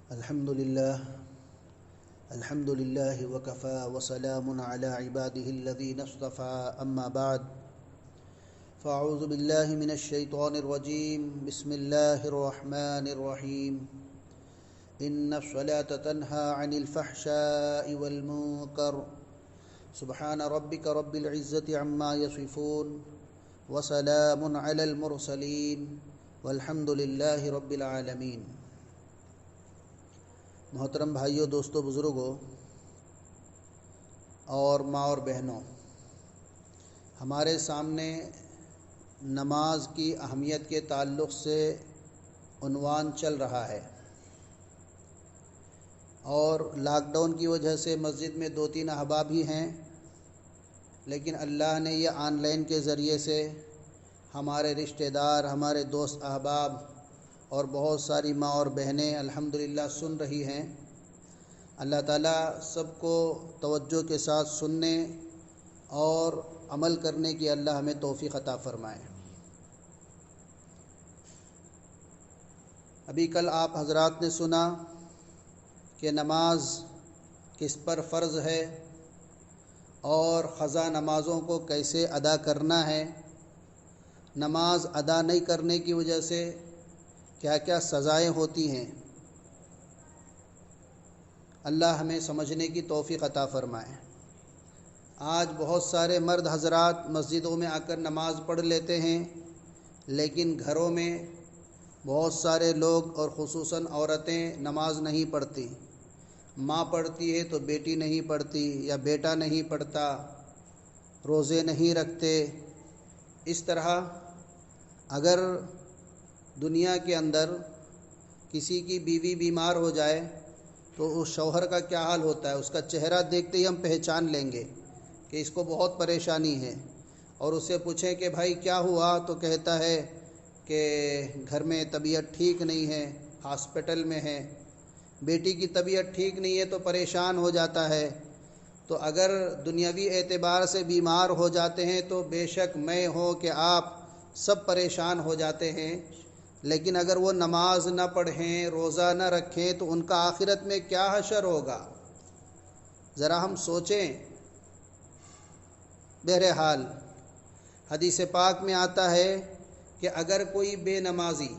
الحمد لله وكفى وسلام على عباده الذين اصطفى أما بعد فأعوذ بالله من الشيطان الرجيم بسم الله الرحمن الرحيم إن الصلاة تنهى عن الفحشاء والمنكر سبحان ربك رب العزة عما يصفون وسلام على المرسلين والحمد لله رب العالمين۔ محترم بھائیوں، دوستوں، بزرگوں اور ماں اور بہنوں، ہمارے سامنے نماز کی اہمیت کے تعلق سے عنوان چل رہا ہے، اور لاک ڈاؤن کی وجہ سے مسجد میں 2-3 احباب ہی ہیں، لیکن اللہ نے یہ آن لائن کے ذریعے سے ہمارے رشتہ دار، ہمارے دوست احباب اور بہت ساری ماں اور بہنیں الحمدللہ سن رہی ہیں۔ اللہ تعالیٰ سب کو توجہ کے ساتھ سننے اور عمل کرنے کی اللہ ہمیں توفیق عطا فرمائے۔ ابھی کل آپ حضرات نے سنا کہ نماز کس پر فرض ہے اور قضا نمازوں کو کیسے ادا کرنا ہے، نماز ادا نہیں کرنے کی وجہ سے کیا کیا سزائیں ہوتی ہیں۔ اللہ ہمیں سمجھنے کی توفیق عطا فرمائے۔ آج بہت سارے مرد حضرات مسجدوں میں آ کر نماز پڑھ لیتے ہیں، لیکن گھروں میں بہت سارے لوگ اور خصوصاً عورتیں نماز نہیں پڑھتی۔ ماں پڑھتی ہے تو بیٹی نہیں پڑھتی، یا بیٹا نہیں پڑھتا، روزے نہیں رکھتے۔ اس طرح اگر دنیا کے اندر کسی کی بیوی بیمار ہو جائے تو اس شوہر کا کیا حال ہوتا ہے، اس کا چہرہ دیکھتے ہی ہم پہچان لیں گے کہ اس کو بہت پریشانی ہے، اور اس سے پوچھیں کہ بھائی کیا ہوا تو کہتا ہے کہ گھر میں طبیعت ٹھیک نہیں ہے، ہاسپٹل میں ہے۔ بیٹی کی طبیعت ٹھیک نہیں ہے تو پریشان ہو جاتا ہے۔ تو اگر دنیاوی اعتبار سے بیمار ہو جاتے ہیں تو بے شک میں ہوں کہ آپ سب پریشان ہو جاتے ہیں، لیکن اگر وہ نماز نہ پڑھیں، روزہ نہ رکھیں تو ان کا آخرت میں کیا حشر ہوگا، ذرا ہم سوچیں۔ بہرحال حدیث پاک میں آتا ہے کہ اگر کوئی بے نمازی،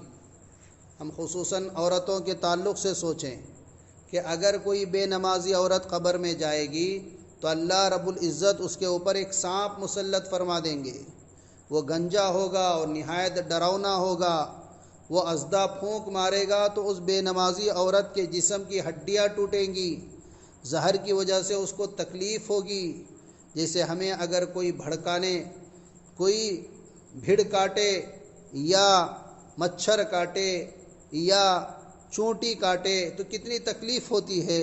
ہم خصوصاً عورتوں کے تعلق سے سوچیں کہ اگر کوئی بے نمازی عورت قبر میں جائے گی تو اللہ رب العزت اس کے اوپر ایک سانپ مسلط فرما دیں گے۔ وہ گنجا ہوگا اور نہایت ڈراؤنا ہوگا، وہ ازدا پھونک مارے گا تو اس بے نمازی عورت کے جسم کی ہڈیاں ٹوٹیں گی، زہر کی وجہ سے اس کو تکلیف ہوگی۔ جیسے ہمیں اگر کوئی بھڑکانے، کوئی بھیڑ کاٹے یا مچھر کاٹے یا چونٹی کاٹے تو کتنی تکلیف ہوتی ہے،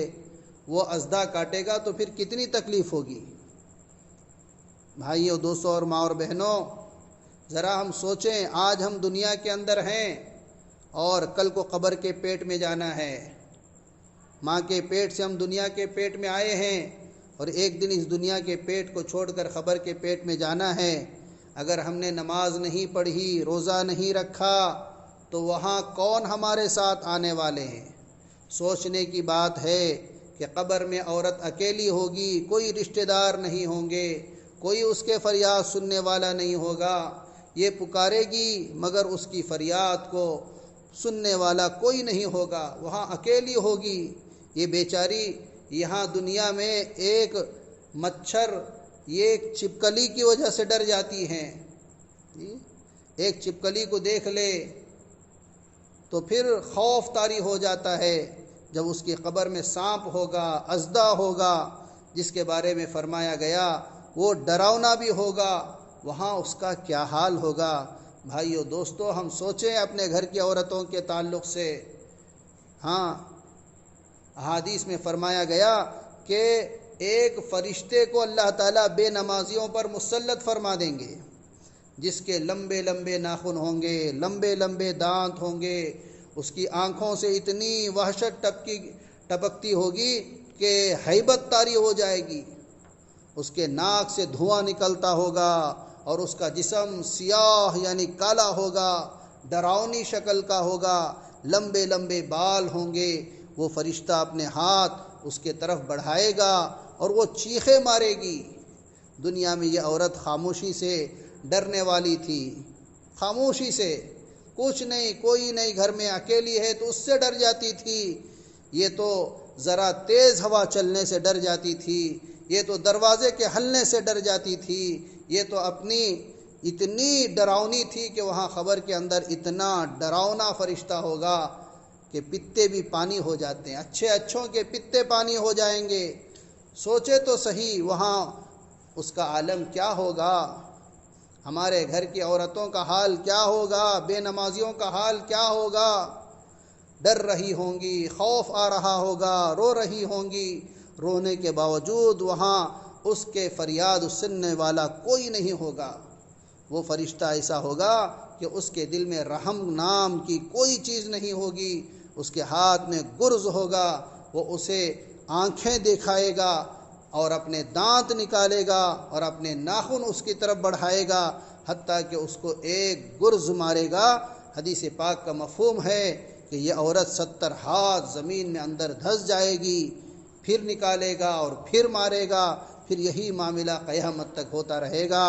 وہ ازدا کاٹے گا تو پھر کتنی تکلیف ہوگی۔ بھائیوں، دوستوں اور ماں اور بہنوں، ذرا ہم سوچیں، آج ہم دنیا کے اندر ہیں اور کل کو قبر کے پیٹ میں جانا ہے۔ ماں کے پیٹ سے ہم دنیا کے پیٹ میں آئے ہیں اور ایک دن اس دنیا کے پیٹ کو چھوڑ کر قبر کے پیٹ میں جانا ہے۔ اگر ہم نے نماز نہیں پڑھی، روزہ نہیں رکھا تو وہاں کون ہمارے ساتھ آنے والے ہیں؟ سوچنے کی بات ہے کہ قبر میں عورت اکیلی ہوگی، کوئی رشتہ دار نہیں ہوں گے، کوئی اس کے فریاد سننے والا نہیں ہوگا۔ یہ پکارے گی مگر اس کی فریاد کو سننے والا کوئی نہیں ہوگا، وہاں اکیلی ہوگی۔ یہ بیچاری یہاں دنیا میں ایک مچھر، یہ ایک چھپکلی کی وجہ سے ڈر جاتی ہیں۔ ایک چھپکلی کو دیکھ لے تو پھر خوف طاری ہو جاتا ہے۔ جب اس کی قبر میں سانپ ہوگا، ازدا ہوگا، جس کے بارے میں فرمایا گیا وہ ڈراؤنا بھی ہوگا، وہاں اس کا کیا حال ہوگا۔ بھائیو دوستو، ہم سوچیں اپنے گھر کی عورتوں کے تعلق سے۔ ہاں، احادیث میں فرمایا گیا کہ ایک فرشتے کو اللہ تعالیٰ بے نمازیوں پر مسلط فرما دیں گے، جس کے لمبے لمبے ناخن ہوں گے، لمبے لمبے دانت ہوں گے، اس کی آنکھوں سے اتنی وحشت ٹپکتی ہوگی کہ ہیبت طاری ہو جائے گی، اس کے ناک سے دھواں نکلتا ہوگا اور اس کا جسم سیاہ یعنی کالا ہوگا، ڈراؤنی شکل کا ہوگا، لمبے لمبے بال ہوں گے، وہ فرشتہ اپنے ہاتھ اس کے طرف بڑھائے گا اور وہ چیخیں مارے گی۔ دنیا میں یہ عورت خاموشی سے ڈرنے والی تھی، خاموشی سے، کچھ نہیں، کوئی نہیں، گھر میں اکیلی ہے تو اس سے ڈر جاتی تھی، یہ تو ذرا تیز ہوا چلنے سے ڈر جاتی تھی، یہ تو دروازے کے ہلنے سے ڈر جاتی تھی، یہ تو اپنی اتنی ڈراؤنی تھی کہ وہاں خبر کے اندر اتنا ڈراؤنا فرشتہ ہوگا کہ پتے بھی پانی ہو جاتے ہیں، اچھے اچھوں کے پتے پانی ہو جائیں گے۔ سوچے تو صحیح وہاں اس کا عالم کیا ہوگا، ہمارے گھر کی عورتوں کا حال کیا ہوگا، بے نمازیوں کا حال کیا ہوگا، ڈر رہی ہوں گی، خوف آ رہا ہوگا، رو رہی ہوں گی، رونے کے باوجود وہاں اس کے فریاد سننے والا کوئی نہیں ہوگا۔ وہ فرشتہ ایسا ہوگا کہ اس کے دل میں رحم نام کی کوئی چیز نہیں ہوگی، اس کے ہاتھ میں گرز ہوگا، وہ اسے آنکھیں دکھائے گا اور اپنے دانت نکالے گا اور اپنے ناخن اس کی طرف بڑھائے گا، حتیٰ کہ اس کو ایک گرز مارے گا۔ حدیث پاک کا مفہوم ہے کہ یہ عورت 70 ہاتھ زمین میں اندر دھس جائے گی، پھر نکالے گا اور پھر مارے گا، پھر یہی معاملہ قیامت تک ہوتا رہے گا۔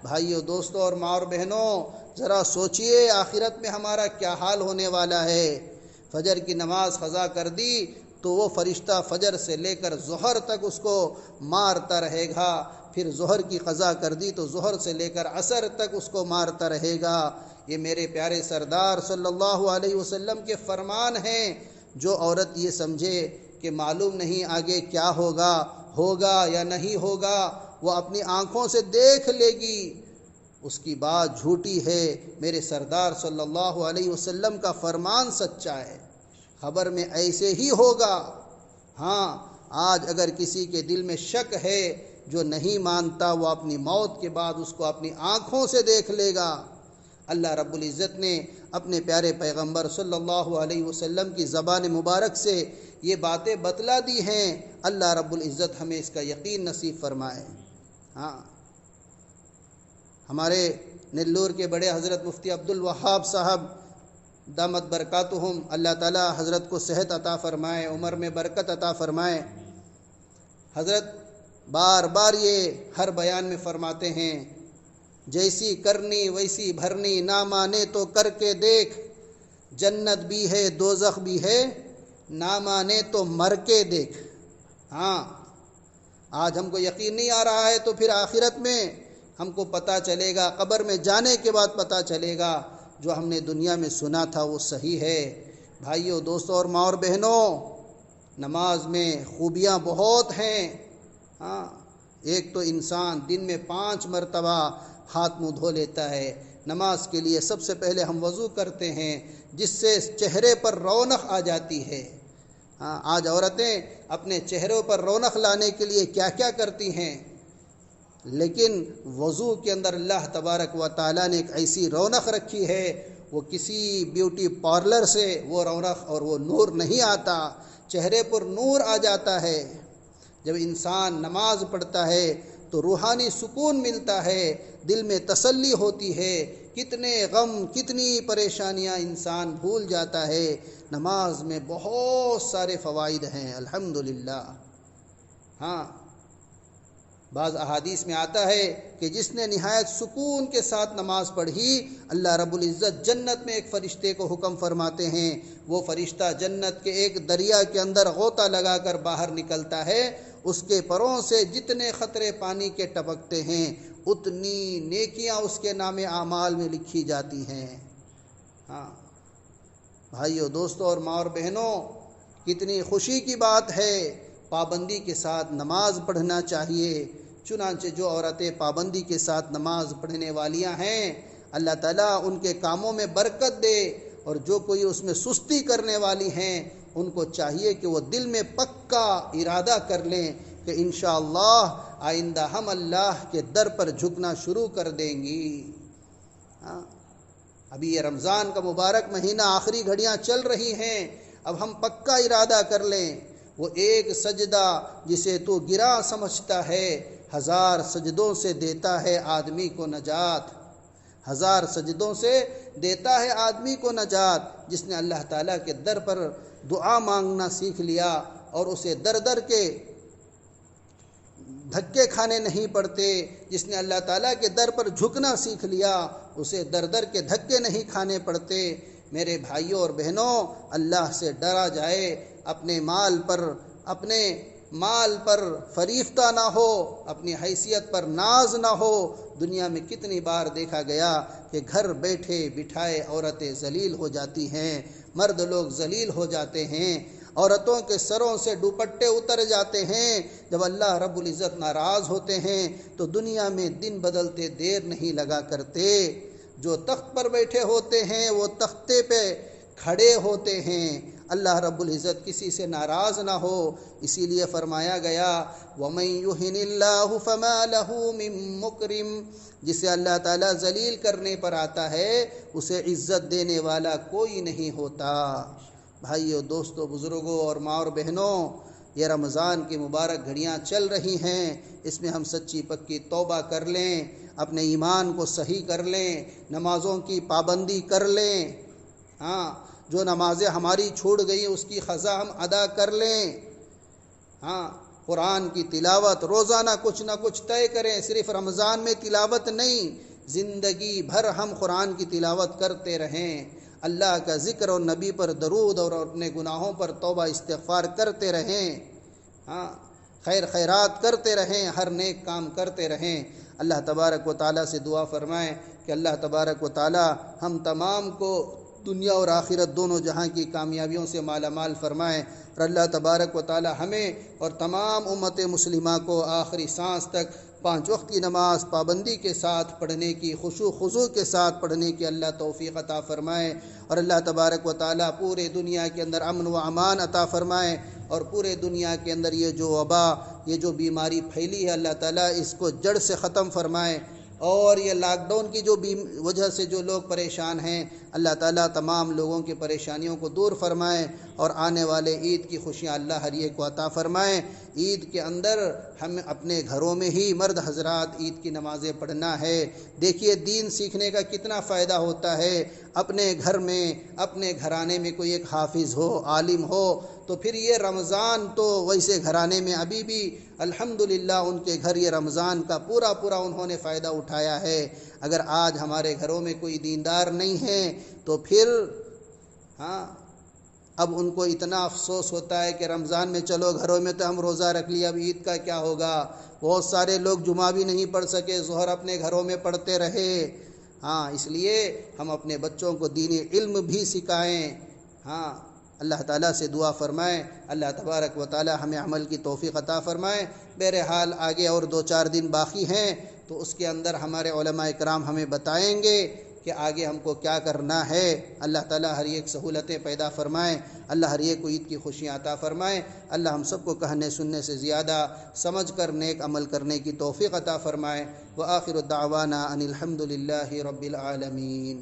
بھائیو، دوستو اور ماں اور بہنوں، ذرا سوچئے آخرت میں ہمارا کیا حال ہونے والا ہے۔ فجر کی نماز قضا کر دی تو وہ فرشتہ فجر سے لے کر ظہر تک اس کو مارتا رہے گا، پھر ظہر کی قضا کر دی تو ظہر سے لے کر عصر تک اس کو مارتا رہے گا۔ یہ میرے پیارے سردار صلی اللہ علیہ وسلم کے فرمان ہیں۔ جو عورت یہ سمجھے کہ معلوم نہیں آگے کیا ہوگا، ہوگا یا نہیں ہوگا، وہ اپنی آنکھوں سے دیکھ لے گی، اس کی بات جھوٹی ہے۔ میرے سردار صلی اللہ علیہ وسلم کا فرمان سچا ہے، خبر میں ایسے ہی ہوگا۔ ہاں، آج اگر کسی کے دل میں شک ہے، جو نہیں مانتا، وہ اپنی موت کے بعد اس کو اپنی آنکھوں سے دیکھ لے گا۔ اللہ رب العزت نے اپنے پیارے پیغمبر صلی اللہ علیہ وسلم کی زبان مبارک سے یہ باتیں بتلا دی ہیں۔ اللہ رب العزت ہمیں اس کا یقین نصیب فرمائے۔ ہاں، ہمارے نلور کے بڑے حضرت مفتی عبدالوہاب صاحب دامت برکاتہم، اللہ تعالی حضرت کو صحت عطا فرمائے، عمر میں برکت عطا فرمائے۔ حضرت بار بار یہ ہر بیان میں فرماتے ہیں، جیسی کرنی ویسی بھرنی، نہ مانے تو کر کے دیکھ، جنت بھی ہے دوزخ بھی ہے، نہ مانے تو مر کے دیکھ۔ ہاں، آج ہم کو یقین نہیں آ رہا ہے تو پھر آخرت میں ہم کو پتہ چلے گا، قبر میں جانے کے بعد پتہ چلے گا جو ہم نے دنیا میں سنا تھا وہ صحیح ہے۔ بھائیوں، دوستوں اور ماں اور بہنوں، نماز میں خوبیاں بہت ہیں۔ ہاں، ایک تو انسان دن میں 5 مرتبہ ہاتھ منہ دھو لیتا ہے۔ نماز کے لیے سب سے پہلے ہم وضو کرتے ہیں، جس سے چہرے پر رونق آ جاتی ہے۔ ہاں، آج عورتیں اپنے چہروں پر رونق لانے کے لیے کیا کیا کرتی ہیں، لیکن وضو کے اندر اللہ تبارک و تعالیٰ نے ایک ایسی رونق رکھی ہے، وہ کسی بیوٹی پارلر سے وہ رونق اور وہ نور نہیں آتا، چہرے پر نور آ جاتا ہے۔ جب انسان نماز پڑھتا ہے تو روحانی سکون ملتا ہے، دل میں تسلی ہوتی ہے، کتنے غم کتنی پریشانیاں انسان بھول جاتا ہے۔ نماز میں بہت سارے فوائد ہیں، الحمدللہ۔ ہاں، بعض احادیث میں آتا ہے کہ جس نے نہایت سکون کے ساتھ نماز پڑھی، اللہ رب العزت جنت میں ایک فرشتے کو حکم فرماتے ہیں، وہ فرشتہ جنت کے ایک دریا کے اندر غوطہ لگا کر باہر نکلتا ہے، اس کے پروں سے جتنے قطرے پانی کے ٹپکتے ہیں اتنی نیکیاں اس کے نام اعمال میں لکھی جاتی ہیں۔ ہاں بھائیو، دوستو اور ماں اور بہنوں، کتنی خوشی کی بات ہے، پابندی کے ساتھ نماز پڑھنا چاہیے۔ چنانچہ جو عورتیں پابندی کے ساتھ نماز پڑھنے والیاں ہیں، اللہ تعالیٰ ان کے کاموں میں برکت دے، اور جو کوئی اس میں سستی کرنے والی ہیں ان کو چاہیے کہ وہ دل میں پکا ارادہ کر لیں کہ انشاءاللہ آئندہ ہم اللہ کے در پر جھکنا شروع کر دیں گی۔ ابھی یہ رمضان کا مبارک مہینہ آخری گھڑیاں چل رہی ہیں، اب ہم پکا ارادہ کر لیں، وہ ایک سجدہ جسے تو گرا سمجھتا ہے 1000 سجدوں سے دیتا ہے آدمی کو نجات۔ 1000 سجدوں سے دیتا ہے آدمی کو نجات جس نے اللہ تعالیٰ کے در پر دعا مانگنا سیکھ لیا اور اسے در در کے دھکے کھانے نہیں پڑتے، جس نے اللہ تعالیٰ کے در پر جھکنا سیکھ لیا اسے در در کے دھکے نہیں کھانے پڑتے۔ میرے بھائیوں اور بہنوں، اللہ سے ڈرا جائے، اپنے مال پر فریفتہ نہ ہو، اپنی حیثیت پر ناز نہ ہو۔ دنیا میں کتنی بار دیکھا گیا کہ گھر بیٹھے بٹھائے عورتیں ذلیل ہو جاتی ہیں، مرد لوگ ذلیل ہو جاتے ہیں، عورتوں کے سروں سے دوپٹے اتر جاتے ہیں۔ جب اللہ رب العزت ناراض ہوتے ہیں تو دنیا میں دن بدلتے دیر نہیں لگا کرتے۔ جو تخت پر بیٹھے ہوتے ہیں وہ تختے پہ کھڑے ہوتے ہیں۔ اللہ رب العزت کسی سے ناراض نہ ہو، اسی لیے فرمایا گیا وَمَن يُهِنِ اللَّهُ فَمَا لَهُ مِن مُّكْرِمٍ، جسے اللہ تعالیٰ ذلیل کرنے پر آتا ہے اسے عزت دینے والا کوئی نہیں ہوتا۔ بھائیو، دوستو، بزرگوں اور ماں اور بہنوں، یہ رمضان کی مبارک گھڑیاں چل رہی ہیں، اس میں ہم سچی پکی توبہ کر لیں، اپنے ایمان کو صحیح کر لیں، نمازوں کی پابندی کر لیں، جو نمازیں ہماری چھوٹ گئی اس کی قضا ہم ادا کر لیں، قرآن کی تلاوت روزانہ کچھ نہ کچھ طے کریں، صرف رمضان میں تلاوت نہیں، زندگی بھر ہم قرآن کی تلاوت کرتے رہیں، اللہ کا ذکر اور نبی پر درود اور اپنے گناہوں پر توبہ استغفار کرتے رہیں، خیرات کرتے رہیں، ہر نیک کام کرتے رہیں۔ اللہ تبارک و تعالیٰ سے دعا فرمائیں کہ اللہ تبارک و تعالیٰ ہم تمام کو دنیا اور آخرت دونوں جہاں کی کامیابیوں سے مالا مال فرمائیں، اور اللہ تبارک و تعالیٰ ہمیں اور تمام امت مسلمہ کو آخری سانس تک 5 وقت کی نماز پابندی کے ساتھ پڑھنے کی، خشوع خضوع کے ساتھ پڑھنے کی اللہ توفیق عطا فرمائے، اور اللہ تبارک و تعالیٰ پورے دنیا کے اندر امن و امان عطا فرمائے، اور پورے دنیا کے اندر یہ جو وبا، یہ جو بیماری پھیلی ہے، اللہ تعالیٰ اس کو جڑ سے ختم فرمائے، اور یہ لاک ڈاؤن کی جو وجہ سے جو لوگ پریشان ہیں، اللہ تعالیٰ تمام لوگوں کی پریشانیوں کو دور فرمائے، اور آنے والے عید کی خوشیاں اللہ ہر ایک کو عطا فرمائے۔ عید کے اندر ہم اپنے گھروں میں ہی مرد حضرات عید کی نمازیں پڑھنا ہے۔ دیکھیے دین سیکھنے کا کتنا فائدہ ہوتا ہے۔ اپنے گھر میں، اپنے گھرانے میں کوئی ایک حافظ ہو، عالم ہو، تو پھر یہ رمضان تو ویسے گھرانے میں ابھی بھی الحمدللہ ان کے گھر یہ رمضان کا پورا انہوں نے فائدہ اٹھایا ہے۔ اگر آج ہمارے گھروں میں کوئی دیندار نہیں ہے تو پھر اب ان کو اتنا افسوس ہوتا ہے کہ رمضان میں چلو گھروں میں تو ہم روزہ رکھ لیا، اب عید کا کیا ہوگا۔ بہت سارے لوگ جمعہ بھی نہیں پڑھ سکے، ظہر اپنے گھروں میں پڑھتے رہے۔ اس لیے ہم اپنے بچوں کو دینی علم بھی سکھائیں۔ اللہ تعالیٰ سے دعا فرمائیں، اللہ تبارک و تعالیٰ ہمیں عمل کی توفیق عطا فرمائیں۔ بہرحال آگے اور 2-4 دن باقی ہیں، تو اس کے اندر ہمارے علماء اکرام ہمیں بتائیں گے کہ آگے ہم کو کیا کرنا ہے۔ اللہ تعالیٰ ہر ایک سہولتیں پیدا فرمائیں، اللہ ہر ایک کو عید کی خوشیاں عطا فرمائیں، اللہ ہم سب کو کہنے سننے سے زیادہ سمجھ کر نیک عمل کرنے کی توفیق عطا فرمائیں۔ وآخر الدعوانا ان الحمد للہ رب العالمین۔